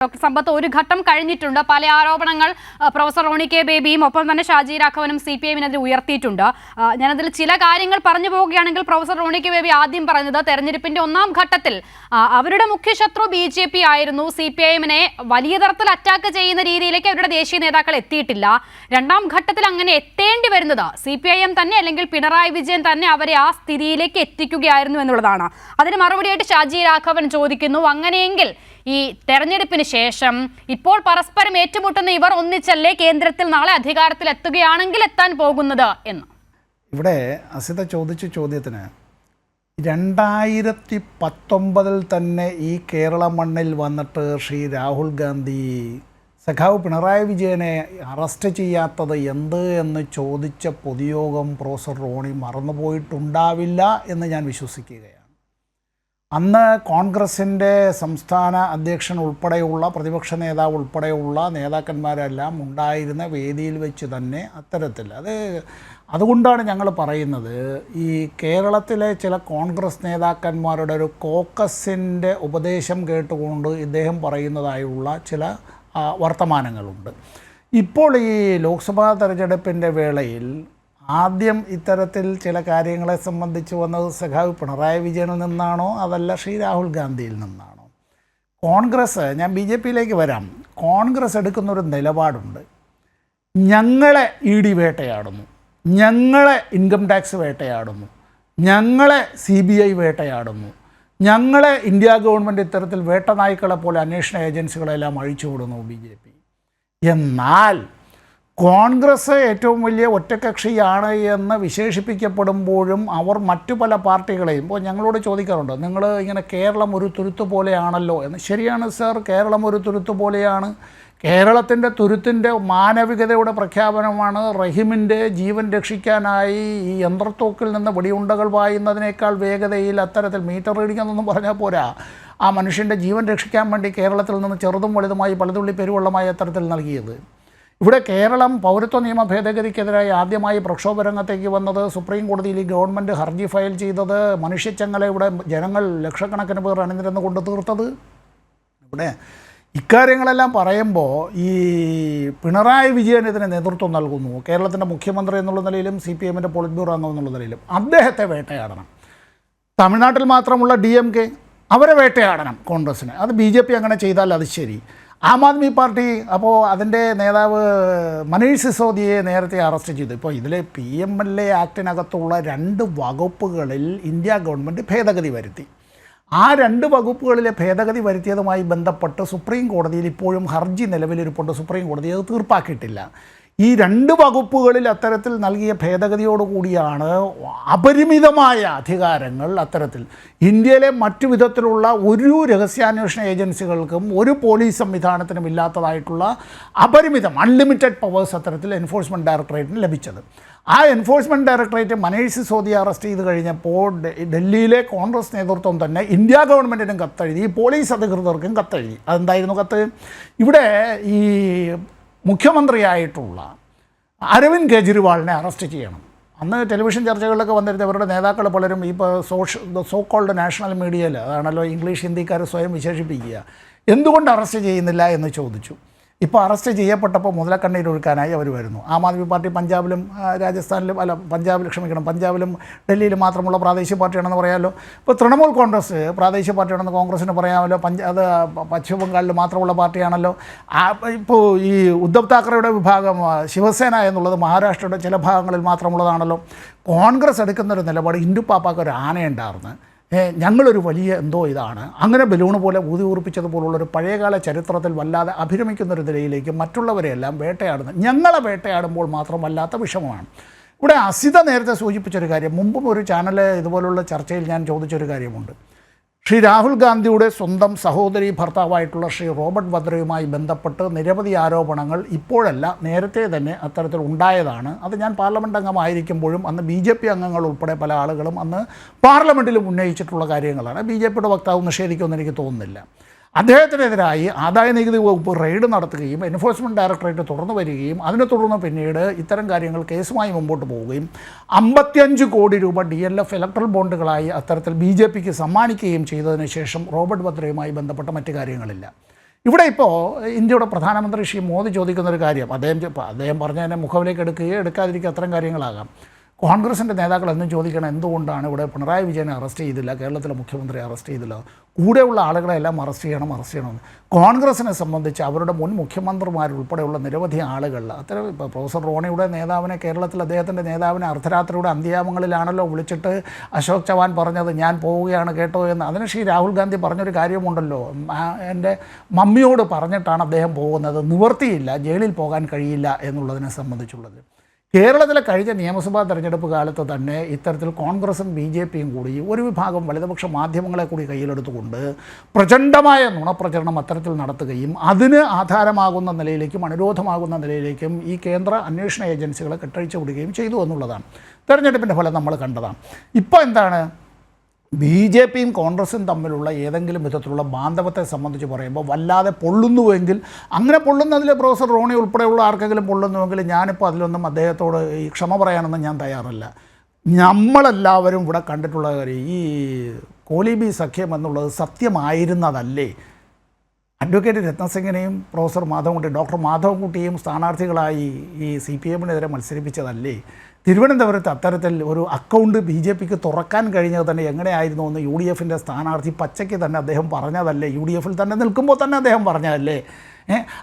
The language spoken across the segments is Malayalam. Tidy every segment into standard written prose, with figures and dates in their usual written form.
ഡോക്ടർ സമ്പത്ത് ഒരു ഘട്ടം കഴിഞ്ഞിട്ടുണ്ട്. പല ആരോപണങ്ങൾ പ്രൊഫസർ റോണി കെ ബേബിയും ഒപ്പം തന്നെ ഷാജി രാഘവനും CPI-നെതിരെ ഉയർത്തിയിട്ടുണ്ട്. ഞാനതിൽ ചില കാര്യങ്ങൾ പറഞ്ഞു പോവുകയാണെങ്കിൽ പ്രൊഫസർ റോണി കെ ബേബി ആദ്യം പറഞ്ഞത് തെരഞ്ഞെടുപ്പിന്റെ ഒന്നാം ഘട്ടത്തിൽ അവരുടെ മുഖ്യശത്രു BJP ആയിരുന്നു. CPI-നെ വലിയ തരത്തിൽ അറ്റാക്ക് ചെയ്യുന്ന രീതിയിലേക്ക് അവരുടെ ദേശീയ നേതാക്കൾ എത്തിയിട്ടില്ല. രണ്ടാം ഘട്ടത്തിൽ അങ്ങനെ എത്തേണ്ടി വരുന്നത് CPIM തന്നെ അല്ലെങ്കിൽ പിണറായി വിജയൻ തന്നെ അവരെ ആ സ്ഥിതിയിലേക്ക് എത്തിക്കുകയായിരുന്നു എന്നുള്ളതാണ്. അതിന് മറുപടിയായിട്ട് ഷാജി രാഘവൻ ചോദിക്കുന്നു, അങ്ങനെയെങ്കിൽ ഈ തെരഞ്ഞെടുപ്പിന് ശേഷം ഇപ്പോൾ പരസ്പരം ഏറ്റുമുട്ടുന്ന ഇവർ ഒന്നിച്ചല്ലേ കേന്ദ്രത്തിൽ നാളെ അധികാരത്തിൽ എത്തുകയാണെങ്കിൽ എത്താൻ പോകുന്നത് എന്ന്? ഇവിടെ അസിത ചോദിച്ച ചോദ്യത്തിന് 2019 തന്നെ ഈ കേരള മണ്ണിൽ വന്നിട്ട് ശ്രീ രാഹുൽ ഗാന്ധി സഖാവ് പിണറായി വിജയനെ അറസ്റ്റ് ചെയ്യാത്തത് എന്ത് എന്ന് ചോദിച്ച പൊതുയോഗം പ്രൊഫസർ റോണി മറന്നുപോയിട്ടുണ്ടാവില്ല എന്ന് ഞാൻ വിശ്വസിക്കുകയാണ്. അന്ന് കോൺഗ്രസിൻ്റെ സംസ്ഥാന അധ്യക്ഷൻ ഉൾപ്പെടെയുള്ള പ്രതിപക്ഷ നേതാവ് ഉൾപ്പെടെയുള്ള നേതാക്കന്മാരെല്ലാം ഉണ്ടായിരുന്ന വേദിയിൽ വെച്ച് തന്നെ അത്തരത്തിൽ അതുകൊണ്ടാണ് ഞങ്ങൾ പറയുന്നത്, ഈ കേരളത്തിലെ ചില കോൺഗ്രസ് നേതാക്കന്മാരുടെ ഒരു കോക്കസിൻ്റെ ഉപദേശം കേട്ടുകൊണ്ട് ഇദ്ദേഹം പറയുന്നതായുള്ള ചില വർത്തമാനങ്ങളുണ്ട്. ഇപ്പോൾ ഈ ലോക്സഭാ തെരഞ്ഞെടുപ്പിൻ്റെ വേളയിൽ ആദ്യം ഇത്തരത്തിൽ ചില കാര്യങ്ങളെ സംബന്ധിച്ച് വന്നത് സഖാവ് പിണറായി വിജയനിൽ നിന്നാണോ അതല്ല ശ്രീ രാഹുൽ ഗാന്ധിയിൽ നിന്നാണോ? കോൺഗ്രസ്, ഞാൻ BJP-യിലേക്ക് വരാം, കോൺഗ്രസ് എടുക്കുന്നൊരു നിലപാടുണ്ട്. ഞങ്ങളെ ED വേട്ടയാടുന്നു, ഞങ്ങളെ ഇൻകം ടാക്സ് വേട്ടയാടുന്നു, ഞങ്ങളെ CBI വേട്ടയാടുന്നു, ഞങ്ങളെ ഇന്ത്യ ഗവൺമെൻറ് ഇത്തരത്തിൽ വേട്ടനായ്ക്കളെ പോലെ അന്വേഷണ ഏജൻസികളെല്ലാം അഴിച്ചുവിടുന്നു BJP. എന്നാൽ കോൺഗ്രസ് ഏറ്റവും വലിയ ഒറ്റക്കക്ഷിയാണ് എന്ന് വിശേഷിപ്പിക്കപ്പെടുമ്പോഴും അവർ മറ്റു പല പാർട്ടികളെയും ഇപ്പോൾ ഞങ്ങളോട് ചോദിക്കാറുണ്ട്, നിങ്ങൾ ഇങ്ങനെ കേരളം ഒരു തുരുത്ത് പോലെയാണല്ലോ എന്ന്. ശരിയാണ് സർ, കേരളം ഒരു തുരുത്ത് പോലെയാണ്. കേരളത്തിൻ്റെ തുരുത്തിൻ്റെ മാനവികതയുടെ പ്രഖ്യാപനമാണ് റഹീമിൻ്റെ ജീവൻ രക്ഷിക്കാനായി ഈ യന്ത്രത്തോക്കിൽ നിന്ന് വെടിയുണ്ടകൾ പായുന്നതിനേക്കാൾ വേഗതയിൽ അത്തരത്തിൽ മീറ്റർ റീഡിംഗ് എന്നൊന്നും പറഞ്ഞാൽ പോരാ, ആ മനുഷ്യൻ്റെ ജീവൻ രക്ഷിക്കാൻ വേണ്ടി കേരളത്തിൽ നിന്ന് ചെറുതും വലുതുമായി പലതുള്ളി പെരുവെള്ളമായി അത്തരത്തിൽ നൽകിയത്. ഇവിടെ കേരളം പൗരത്വ നിയമ ഭേദഗതിക്കെതിരായി ആദ്യമായി പ്രക്ഷോഭ രംഗത്തേക്ക് വന്നത്, സുപ്രീം കോടതിയിൽ ഈ ഗവൺമെൻറ് ഹർജി ഫയൽ ചെയ്തത്, മനുഷ്യച്ചങ്ങല ഇവിടെ ജനങ്ങൾ ലക്ഷക്കണക്കിന് പേർ അണിനിരന്ന് കൊണ്ട് തീർത്തത്. ഇവിടെ ഇക്കാര്യങ്ങളെല്ലാം പറയുമ്പോൾ ഈ പിണറായി വിജയൻ ഇതിന് നേതൃത്വം നൽകുന്നു. കേരളത്തിൻ്റെ മുഖ്യമന്ത്രി എന്നുള്ള നിലയിലും CPM-ൻ്റെ പോളിറ്റ് ബ്യൂറോ അംഗം എന്നുള്ള നിലയിലും അദ്ദേഹത്തെ വേട്ടയാടണം. തമിഴ്നാട്ടിൽ മാത്രമുള്ള DMK അവരെ വേട്ടയാടണം കോൺഗ്രസ്സിന്. അത് BJP അങ്ങനെ ചെയ്താൽ അത് ശരി. ആം ആദ്മി പാർട്ടി അപ്പോൾ അതിൻ്റെ നേതാവ് മനീഷ് സിസോദിയെ നേരത്തെ അറസ്റ്റ് ചെയ്തു. ഇപ്പോൾ ഇതിൽ PMLA ആക്ടിനകത്തുള്ള 2 വകുപ്പുകളിൽ ഇന്ത്യ ഗവൺമെൻറ് ഭേദഗതി വരുത്തി. ആ 2 വകുപ്പുകളിലെ ഭേദഗതി വരുത്തിയതുമായി ബന്ധപ്പെട്ട് സുപ്രീം കോടതിയിൽ ഇപ്പോഴും ഹർജി നിലവിലിരിപ്പുണ്ട്. സുപ്രീം കോടതി അത് തീർപ്പാക്കിയിട്ടില്ല. ഈ 2 വകുപ്പുകളിൽ അത്തരത്തിൽ നൽകിയ ഭേദഗതിയോടുകൂടിയാണ് അപരിമിതമായ അധികാരങ്ങൾ അത്തരത്തിൽ ഇന്ത്യയിലെ മറ്റു വിധത്തിലുള്ള ഒരു രഹസ്യാന്വേഷണ ഏജൻസികൾക്കും ഒരു പോലീസ് സംവിധാനത്തിനും ഇല്ലാത്തതായിട്ടുള്ള അപരിമിതം അൺലിമിറ്റഡ് പവേഴ്സ് അത്തരത്തിൽ എൻഫോഴ്സ്മെൻറ്റ് ഡയറക്ടറേറ്റിന് ലഭിച്ചത്. ആ എൻഫോഴ്സ്മെൻറ്റ് ഡയറക്ടറേറ്റ് മനീഷ് സിസോദിയെ അറസ്റ്റ് ചെയ്ത് കഴിഞ്ഞപ്പോൾ ഡൽഹിയിലെ കോൺഗ്രസ് നേതൃത്വം തന്നെ ഇന്ത്യ ഗവൺമെൻറ്റിനും കത്തെഴുതി, പോലീസ് അധികൃതർക്കും കത്തെഴുതി. അതെന്തായിരുന്നു കത്ത്? ഇവിടെ ഈ മുഖ്യമന്ത്രിയായിട്ടുള്ള അരവിന്ദ് കെജ്രിവാളിനെ അറസ്റ്റ് ചെയ്യണം. അന്ന് ടെലിവിഷൻ ചർച്ചകളിലൊക്കെ വന്നിരുന്ന ഇവരുടെ നേതാക്കൾ പലരും ഇപ്പോൾ സോ കോൾഡ് നാഷണൽ മീഡിയയിൽ, അതാണല്ലോ ഇംഗ്ലീഷ് ഹിന്ദിക്കാർ സ്വയം വിശേഷിപ്പിക്കുക, എന്തുകൊണ്ട് അറസ്റ്റ് ചെയ്യുന്നില്ല എന്ന് ചോദിച്ചു. ഇപ്പോൾ അറസ്റ്റ് ചെയ്യപ്പെട്ടപ്പോൾ മുതലക്കണ്ണീരൊഴുക്കാനായി അവർ വരുന്നു. ആം ആദ്മി പാർട്ടി പഞ്ചാബിലും രാജസ്ഥാനിലും പഞ്ചാബിലും ഡൽഹിയിലും മാത്രമുള്ള പ്രാദേശിക പാർട്ടിയാണെന്ന് പറയാമല്ലോ. ഇപ്പോൾ തൃണമൂൽ കോൺഗ്രസ് പ്രാദേശിക പാർട്ടിയാണെന്ന് കോൺഗ്രസ്സിന് പറയാമല്ലോ. അത് പശ്ചിമ ബംഗാളിൽ മാത്രമുള്ള പാർട്ടിയാണല്ലോ. ഇപ്പോൾ ഈ ഉദ്ധവ് താക്കറെയുടെ വിഭാഗം ശിവസേന എന്നുള്ളത് മഹാരാഷ്ട്രയുടെ ചില ഭാഗങ്ങളിൽ മാത്രമുള്ളതാണല്ലോ. കോൺഗ്രസ് എടുക്കുന്നൊരു നിലപാട് ഹിന്ദു പാപ്പാക്ക് ഒരു ആനയുണ്ടായിരുന്നു, ഞങ്ങളൊരു വലിയ എന്തോ ഇതാണ്, അങ്ങനെ ബലൂണ് പോലെ ഊതി ഉറപ്പിച്ചതുപോലുള്ളൊരു പഴയകാല ചരിത്രത്തിൽ വല്ലാതെ അഭിരമിക്കുന്നൊരു നിലയിലേക്ക് മറ്റുള്ളവരെയെല്ലാം വേട്ടയാടുന്നത് ഞങ്ങളെ വേട്ടയാടുമ്പോൾ മാത്രമല്ലാത്ത വിഷമമാണ്. ഇവിടെ അസിത നേരത്തെ സൂചിപ്പിച്ചൊരു കാര്യം, മുമ്പും ഒരു ചാനൽ ഇതുപോലുള്ള ചർച്ചയിൽ ഞാൻ ചോദിച്ചൊരു കാര്യമുണ്ട്. ശ്രീ രാഹുൽ ഗാന്ധിയുടെ സ്വന്തം സഹോദരി ഭർത്താവായിട്ടുള്ള ശ്രീ റോബർട്ട് വദ്രയുമായി ബന്ധപ്പെട്ട് നിരവധി ആരോപണങ്ങൾ ഇപ്പോഴല്ല നേരത്തെ തന്നെ അത്തരത്തിൽ ഉണ്ടായതാണ്. അത് ഞാൻ പാർലമെൻറ്റ് അംഗമായിരിക്കുമ്പോഴും അന്ന് BJP അംഗങ്ങൾ ഉൾപ്പെടെ പല ആളുകളും അന്ന് പാർലമെൻറ്റിലും ഉന്നയിച്ചിട്ടുള്ള കാര്യങ്ങളാണ്. BJP-യുടെ വക്താവ് നിഷേധിക്കുമെന്ന് എനിക്ക് തോന്നുന്നില്ല. അദ്ദേഹത്തിനെതിരായി ആദായനികുതി വകുപ്പ് റെയ്ഡ് നടത്തുകയും എൻഫോഴ്സ്മെൻറ്റ് ഡയറക്ടറേറ്റ് തുറന്നു വരികയും അതിനെ തുടർന്ന് പിന്നീട് ഇത്തരം കാര്യങ്ങൾ കേസുമായി മുമ്പോട്ട് പോവുകയും 55 കോടി രൂപ DLF ഇലക്ട്രൽ ബോണ്ടുകളായി അത്തരത്തിൽ BJPക്ക് സമ്മാനിക്കുകയും ചെയ്തതിന് ശേഷം റോബർട്ട് വദ്രയുമായി ബന്ധപ്പെട്ട മറ്റു കാര്യങ്ങളില്ല. ഇവിടെ ഇപ്പോൾ ഇന്ത്യയുടെ പ്രധാനമന്ത്രി ശ്രീ മോദി ചോദിക്കുന്നൊരു കാര്യം, അദ്ദേഹം പറഞ്ഞതിനെ മുഖവിലേക്ക് എടുക്കുകയോ എടുക്കാതിരിക്കുക അത്തരം കാര്യങ്ങളാകാം. കോൺഗ്രസിൻ്റെ നേതാക്കൾ എന്നും ചോദിക്കണം, എന്തുകൊണ്ടാണ് ഇവിടെ പിണറായി വിജയനെ അറസ്റ്റ് ചെയ്തില്ല, കേരളത്തിലെ മുഖ്യമന്ത്രി അറസ്റ്റ് ചെയ്തില്ല, കൂടെയുള്ള ആളുകളെല്ലാം അറസ്റ്റ് ചെയ്യണമെന്ന്. കോൺഗ്രസിനെ സംബന്ധിച്ച് അവരുടെ മുൻ മുഖ്യമന്ത്രിമാരുൾപ്പെടെയുള്ള നിരവധി ആളുകൾ അത്തരം ഇപ്പോൾ പ്രൊഫസർ റോണിയുടെ നേതാവിനെ, കേരളത്തിൽ അദ്ദേഹത്തിൻ്റെ നേതാവിനെ അർദ്ധരാത്രിയുടെ അന്ത്യാമങ്ങളിലാണല്ലോ വിളിച്ചിട്ട് അശോക് ചവാൻ പറഞ്ഞത് ഞാൻ പോവുകയാണ് കേട്ടോ എന്ന്. അതിന് ശ്രീ രാഹുൽ ഗാന്ധി പറഞ്ഞൊരു കാര്യമുണ്ടല്ലോ, എൻ്റെ മമ്മിയോട് പറഞ്ഞിട്ടാണ് അദ്ദേഹം പോകുന്നത്, നിവർത്തിയില്ല, ജയിലിൽ പോകാൻ കഴിയില്ല എന്നുള്ളതിനെ സംബന്ധിച്ചുള്ളത്. കേരളത്തിലെ കഴിഞ്ഞ നിയമസഭാ തെരഞ്ഞെടുപ്പ് കാലത്ത് തന്നെ ഇത്തരത്തിൽ കോൺഗ്രസും BJPയും കൂടി ഒരു വിഭാഗം വലതുപക്ഷ മാധ്യമങ്ങളെ കൂടി കയ്യിലെടുത്തുകൊണ്ട് പ്രചണ്ഡമായ നുണപ്രചരണം അത്തരത്തിൽ നടത്തുകയും അതിന് ആധാരമാകുന്ന നിലയിലേക്കും അനുരോധമാകുന്ന നിലയിലേക്കും ഈ കേന്ദ്ര അന്വേഷണ ഏജൻസികളെ കെട്ടഴിച്ചു വിടുകയും ചെയ്തു എന്നുള്ളതാണ്. തെരഞ്ഞെടുപ്പിൻ്റെ ഫലം നമ്മൾ കണ്ടതാണ്. ഇപ്പോൾ എന്താണ്, BJPയും കോൺഗ്രസും തമ്മിലുള്ള ഏതെങ്കിലും വിധത്തിലുള്ള ബാന്ധവത്തെ സംബന്ധിച്ച് പറയുമ്പോൾ വല്ലാതെ പൊള്ളുന്നുവെങ്കിൽ, അങ്ങനെ പൊള്ളുന്നതിൽ പ്രൊഫസർ റോണി ഉൾപ്പെടെയുള്ള ആർക്കെങ്കിലും പൊള്ളുന്നുവെങ്കിൽ ഞാനിപ്പോൾ അതിലൊന്നും അദ്ദേഹത്തോട് ഈ ക്ഷമ പറയാനൊന്നും ഞാൻ തയ്യാറല്ല. നമ്മളെല്ലാവരും ഇവിടെ കണ്ടിട്ടുള്ള കാര്യം, ഈ കോലീബി സഖ്യം എന്നുള്ളത് സത്യമായിരുന്നതല്ലേ? അഡ്വക്കേറ്റ് രത്നസിംഗിനെയും പ്രൊഫസർ ഡോക്ടർ മാധവൻകുട്ടിയെയും സ്ഥാനാർത്ഥികളായി ഈ CPM-നെതിരെ മത്സരിപ്പിച്ചതല്ലേ? തിരുവനന്തപുരത്ത് അത്തരത്തിൽ ഒരു അക്കൗണ്ട് BJPക്ക് തുറക്കാൻ കഴിഞ്ഞത് തന്നെ എങ്ങനെയായിരുന്നു എന്ന് UDF-ൻ്റെ സ്ഥാനാർത്ഥി പച്ചയ്ക്ക് തന്നെ അദ്ദേഹം പറഞ്ഞതല്ലേ? UDF-ൽ തന്നെ നിൽക്കുമ്പോൾ തന്നെ അദ്ദേഹം പറഞ്ഞതല്ലേ?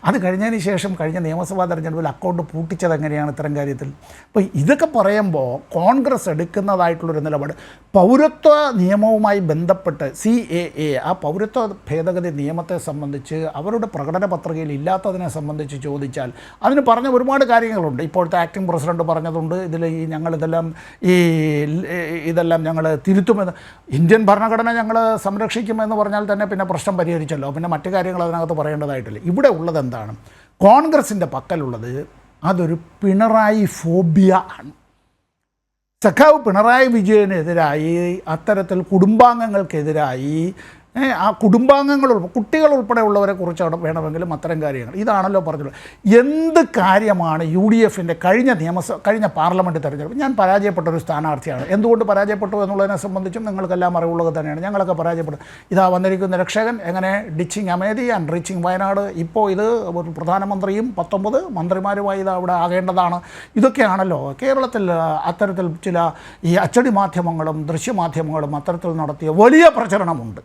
അത് കഴിഞ്ഞതിന് ശേഷം കഴിഞ്ഞ നിയമസഭാ തെരഞ്ഞെടുപ്പിൽ അക്കൗണ്ട് പൂട്ടിച്ചത് എങ്ങനെയാണ് ഇത്തരം കാര്യത്തിൽ? അപ്പോൾ ഇതൊക്കെ പറയുമ്പോൾ കോൺഗ്രസ് എടുക്കുന്നതായിട്ടുള്ളൊരു നിലപാട്, പൗരത്വ നിയമവുമായി ബന്ധപ്പെട്ട് CAA, ആ പൗരത്വ ഭേദഗതി നിയമത്തെ സംബന്ധിച്ച് അവരുടെ പ്രകടന പത്രികയിൽ ഇല്ലാത്തതിനെ സംബന്ധിച്ച് ചോദിച്ചാൽ അതിന് പറഞ്ഞ ഒരുപാട് കാര്യങ്ങളുണ്ട്. ഇപ്പോഴത്തെ ആക്ടിംഗ് പ്രസിഡന്റ് പറഞ്ഞതുണ്ട്, ഇതെല്ലാം ഞങ്ങൾ തിരുത്തുമെന്ന്, ഇന്ത്യൻ ഭരണഘടന ഞങ്ങൾ സംരക്ഷിക്കുമെന്ന് പറഞ്ഞാൽ തന്നെ പിന്നെ പ്രശ്നം പരിഹരിച്ചല്ലോ, പിന്നെ മറ്റു കാര്യങ്ങൾ അതിനകത്ത് പറയേണ്ടതായിട്ടില്ല. ഇവിടെ ഉള്ളത് എന്താണ്? കോൺഗ്രസിൻ്റെ പക്കലുള്ളത് അതൊരു പിണറായി ഫോബിയ ആണ്. സഖാവ് പിണറായി വിജയനെതിരായി, അത്തരത്തിൽ കുടുംബാംഗങ്ങൾക്കെതിരായി, ആ കുടുംബാംഗങ്ങൾ കുട്ടികൾ ഉൾപ്പെടെയുള്ളവരെ കുറിച്ച് അവിടെ വേണമെങ്കിലും അത്തരം കാര്യങ്ങൾ ഇതാണല്ലോ പറഞ്ഞുള്ളത്. എന്ത് കാര്യമാണ് UDF-ൻ്റെ കഴിഞ്ഞ പാർലമെൻറ്റ് തെരഞ്ഞെടുപ്പ്? ഞാൻ പരാജയപ്പെട്ടൊരു സ്ഥാനാർത്ഥിയാണ്. എന്തുകൊണ്ട് പരാജയപ്പെട്ടു എന്നുള്ളതിനെ സംബന്ധിച്ചും നിങ്ങൾക്കെല്ലാം അറിവുള്ളത് തന്നെയാണ്. ഞങ്ങളൊക്കെ പരാജയപ്പെട്ടു. ഇതാ വന്നിരിക്കുന്ന രക്ഷകൻ എങ്ങനെ ഡിച്ചിങ് അമേധി ആൻഡ് റീച്ചിങ് വയനാട്, ഇപ്പോൾ ഇത് ഒരു പ്രധാനമന്ത്രിയും 19 മന്ത്രിമാരുമായി ഇത് അവിടെ ആകേണ്ടതാണ്. ഇതൊക്കെയാണല്ലോ കേരളത്തിൽ അത്തരത്തിൽ ചില ഈ അച്ചടി മാധ്യമങ്ങളും ദൃശ്യമാധ്യമങ്ങളും അത്തരത്തിൽ നടത്തിയ വലിയ പ്രചരണമുണ്ട്.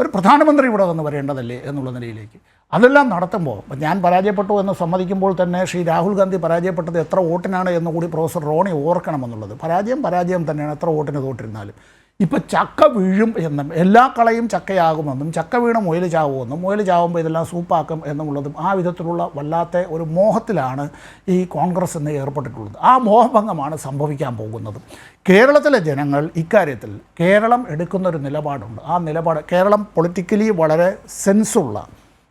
ഒരു പ്രധാനമന്ത്രി ഇവിടെ വന്ന് വരേണ്ടതല്ലേ എന്നുള്ള നിലയിലേക്ക് അതെല്ലാം നടത്തുമ്പോൾ, ഞാൻ പരാജയപ്പെട്ടു എന്ന് സമ്മതിക്കുമ്പോൾ തന്നെ ശ്രീ രാഹുൽ ഗാന്ധി പരാജയപ്പെട്ടത് എത്ര വോട്ടിനാണ് എന്നുകൂടി പ്രൊഫസർ റോണി ഓർക്കണമെന്നുള്ളത്. പരാജയം തന്നെയാണ് എത്ര വോട്ടിന് തോറ്റിരുന്നാലും. ഇപ്പോൾ ചക്ക വീഴും എന്നും എല്ലാ കളയും ചക്കയാകുമെന്നും ചക്ക വീണ മുയൽ ചാവുമെന്നും മുയൽ ചാവുമ്പോൾ ഇതെല്ലാം സൂപ്പാക്കും എന്നുള്ളതും ആ വിധത്തിലുള്ള വല്ലാത്ത ഒരു മോഹത്തിലാണ് ഈ കോൺഗ്രസ് എന്ന് ഏർപ്പെട്ടിട്ടുള്ളത്. ആ മോഹഭംഗമാണ് സംഭവിക്കാൻ പോകുന്നത്. കേരളത്തിലെ ജനങ്ങൾ ഇക്കാര്യത്തിൽ കേരളം എടുക്കുന്നൊരു നിലപാടുണ്ട്. ആ നിലപാട്, കേരളം പൊളിറ്റിക്കലി വളരെ സെൻസുള്ള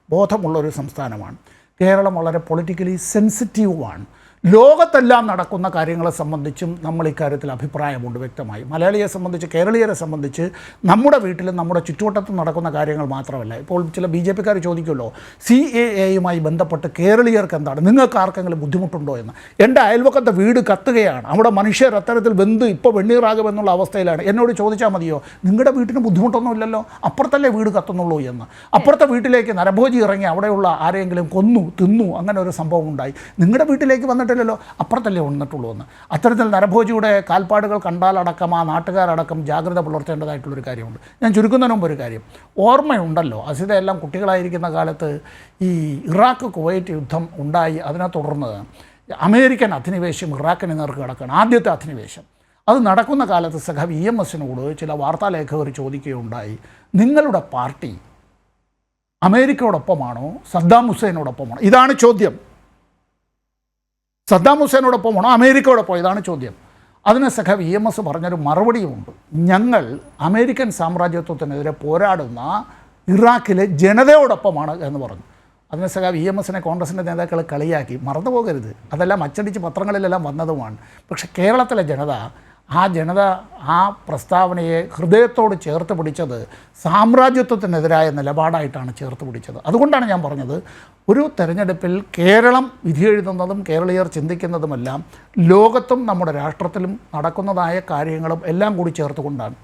ബോധമുള്ളൊരു സംസ്ഥാനമാണ്. കേരളം വളരെ പൊളിറ്റിക്കലി സെൻസിറ്റീവുമാണ്. ലോകത്തെല്ലാം നടക്കുന്ന കാര്യങ്ങളെ സംബന്ധിച്ചും നമ്മൾ ഇക്കാര്യത്തിൽ അഭിപ്രായമുണ്ട് വ്യക്തമായി. മലയാളിയെ സംബന്ധിച്ച്, കേരളീയരെ സംബന്ധിച്ച് നമ്മുടെ വീട്ടിലും നമ്മുടെ ചുറ്റുവട്ടത്തും നടക്കുന്ന കാര്യങ്ങൾ മാത്രമല്ല. ഇപ്പോൾ ചില BJPക്കാർ ചോദിക്കുമല്ലോ, CAA-യുമായി ബന്ധപ്പെട്ട് കേരളീയർക്ക് എന്താണ്, നിങ്ങൾക്ക് ആർക്കെങ്കിലും ബുദ്ധിമുട്ടുണ്ടോ എന്ന്. എൻ്റെ അയൽവക്കത്തെ വീട് കത്തുകയാണ്, അവിടെ മനുഷ്യർ അത്തരത്തിൽ വെന്ത് ഇപ്പോൾ വെണ്ണീറാകുമെന്നുള്ള അവസ്ഥയിലാണ്. എന്നോട് ചോദിച്ചാൽ മതിയോ, നിങ്ങളുടെ വീട്ടിന് ബുദ്ധിമുട്ടൊന്നുമില്ലല്ലോ, അപ്പുറത്തല്ലേ വീട് കത്തുന്നുള്ളൂ എന്ന്. അപ്പുറത്തെ വീട്ടിലേക്ക് നരഭോജി ഇറങ്ങി അവിടെയുള്ള ആരെങ്കിലും കൊന്നു തിന്നു, അങ്ങനെ ഒരു സംഭവം ഉണ്ടായി. നിങ്ങളുടെ വീട്ടിലേക്ക് വന്നിട്ട് ല്ലോ അപ്പുറത്തല്ലേ വന്നിട്ടുള്ളൂ എന്ന്. അത്തരത്തിൽ നരഭോജിയുടെ കാൽപ്പാടുകൾ കണ്ടാലടക്കം ആ നാട്ടുകാരടക്കം ജാഗ്രത പുലർത്തേണ്ടതായിട്ടുള്ളൊരു കാര്യമുണ്ട്. ഞാൻ ചുരുക്കുന്നതിന് മുമ്പ് ഒരു കാര്യം ഓർമ്മയുണ്ടല്ലോ, അസിതയെല്ലാം കുട്ടികളായിരിക്കുന്ന കാലത്ത് ഈ ഇറാഖ് കുവൈറ്റ് യുദ്ധം ഉണ്ടായി. അതിനെ തുടർന്ന് അമേരിക്കൻ അധിനിവേശം ഇറാഖിന് നേർക്ക് കിടക്കുകയാണ്, ആദ്യത്തെ അധിനിവേശം. അത് നടക്കുന്ന കാലത്ത് സഖാവ് EMS-നോട് ചില വാർത്താലേഖകർ ചോദിക്കുകയുണ്ടായി, നിങ്ങളുടെ പാർട്ടി അമേരിക്കയോടൊപ്പമാണോ സദ്ദാം ഹുസൈനോടൊപ്പമാണോ? ഇതാണ് ചോദ്യം. സദ്ദാം ഹുസൈനോടൊപ്പമാണോ അമേരിക്കയോടൊപ്പം? ഇതാണ് ചോദ്യം. അതിന് സഖാവ് EMS പറഞ്ഞൊരു മറുപടിയുമുണ്ട്. ഞങ്ങൾ അമേരിക്കൻ സാമ്രാജ്യത്വത്തിനെതിരെ പോരാടുന്ന ഇറാഖിലെ ജനതയോടൊപ്പമാണ് എന്ന് പറഞ്ഞു. അതിന് സഖാവ് EMS-നെ കോൺഗ്രസിൻ്റെ നേതാക്കൾ കളിയാക്കി. മറന്നു പോകരുത്, അതെല്ലാം അച്ചടിച്ച് പത്രങ്ങളിലെല്ലാം വന്നതുമാണ്. പക്ഷേ കേരളത്തിലെ ജനത ആ പ്രസ്താവനയെ ഹൃദയത്തോട് ചേർത്ത് പിടിച്ചത് സാമ്രാജ്യത്വത്തിനെതിരായ നിലപാടായിട്ടാണ് ചേർത്ത് പിടിച്ചത്. അതുകൊണ്ടാണ് ഞാൻ പറഞ്ഞത്, ഒരു തെരഞ്ഞെടുപ്പിൽ കേരളം വിധിയെഴുതുന്നതും കേരളീയർ ചിന്തിക്കുന്നതുമെല്ലാം ലോകത്തും നമ്മുടെ രാഷ്ട്രത്തിലും നടക്കുന്നതായ കാര്യങ്ങളും എല്ലാം കൂടി ചേർത്തുകൊണ്ടാണ്.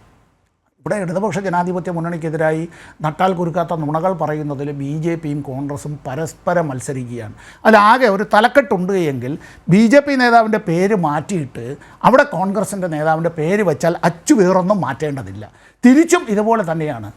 ഇവിടെ ഇടതുപക്ഷ ജനാധിപത്യ മുന്നണിക്കെതിരായി നട്ടാൽ കുരുക്കാത്ത നുണകൾ പറയുന്നതിൽ BJPയും കോൺഗ്രസും പരസ്പരം മത്സരിക്കുകയാണ്. അതിലാകെ ഒരു തലക്കെട്ടുണ്ട് എങ്കിൽ BJP നേതാവിൻ്റെ പേര് മാറ്റിയിട്ട് അവിടെ കോൺഗ്രസിൻ്റെ നേതാവിൻ്റെ പേര് വെച്ചാൽ അച്ചു വേറൊന്നും മാറ്റേണ്ടതില്ല. തിരിച്ചും ഇതുപോലെ തന്നെയാണ്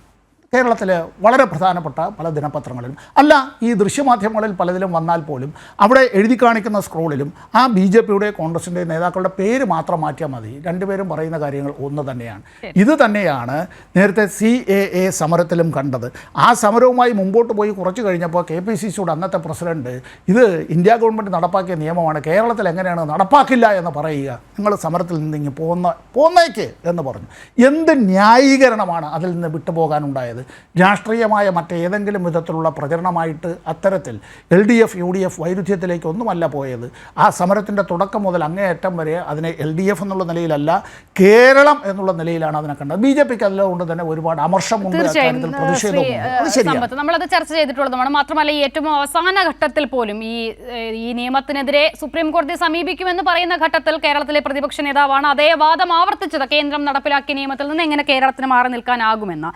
കേരളത്തിലെ വളരെ പ്രധാനപ്പെട്ട പല ദിനപത്രങ്ങളിലും, അല്ല ഈ ദൃശ്യമാധ്യമങ്ങളിൽ പലതിലും വന്നാൽ പോലും അവിടെ എഴുതി കാണിക്കുന്ന സ്ക്രോളിലും ആ BJPയുടെ കോൺഗ്രസിൻ്റെ നേതാക്കളുടെ പേര് മാത്രം മാറ്റിയാൽ മതി. രണ്ടുപേരും പറയുന്ന കാര്യങ്ങൾ ഒന്ന് തന്നെയാണ്. ഇത് തന്നെയാണ് നേരത്തെ CAA സമരത്തിലും കണ്ടത്. ആ സമരവുമായി മുമ്പോട്ട് പോയി കുറച്ച് കഴിഞ്ഞപ്പോൾ KPCCയുടെ അന്നത്തെ പ്രസിഡന്റ് ഇത് ഇന്ത്യ ഗവൺമെൻറ് നടപ്പാക്കിയ നിയമമാണ്, കേരളത്തിൽ എങ്ങനെയാണ് നടപ്പാക്കില്ല എന്ന് പറയുക, നിങ്ങൾ സമരത്തിൽ നിന്ന് ഇങ്ങ് പോന്നേക്ക് എന്ന് പറഞ്ഞു. എന്ത് ന്യായീകരണമാണ് അതിൽ നിന്ന് വിട്ടുപോകാനുണ്ടായത്? രാഷ്ട്രീയമായ മറ്റേതെങ്കിലും വിധത്തിലുള്ള പ്രചരണമായിട്ട് അത്തരത്തിൽ LDF UDF വൈരുദ്ധ്യത്തിലേക്കൊന്നുമല്ല പോയത്. ആ സമരത്തിൻ്റെ തുടക്കം മുതൽ അങ്ങേയറ്റം വരെ അതിനെ LDF എന്നുള്ള നിലയിലല്ല, കേരളം എന്നുള്ള നിലയിലാണ് അതിനെ കണ്ടത്. BJPക്ക് അതുകൊണ്ട് തന്നെ ഒരുപാട് അമർഷമുണ്ട്, പ്രതിഷേധമുണ്ട്. നമ്മളത് ചർച്ച ചെയ്തിട്ടുള്ളതാണ്. മാത്രമല്ല ഈ ഏറ്റവും അവസാന ഘട്ടത്തിൽ പോലും ഈ നിയമത്തിനെതിരെ സുപ്രീം കോടതിയെ സമീപിക്കുമെന്ന് പറയുന്ന ഘട്ടത്തിൽ കേരളത്തിലെ പ്രതിപക്ഷ നേതാവാണ് അതേ വാദം ആവർത്തിച്ചത്, കേന്ദ്രം നടപ്പിലാക്കിയ നിയമത്തിൽ നിന്ന് എങ്ങനെ കേരളത്തിന് മാറി നിൽക്കാനാകുമെന്ന്.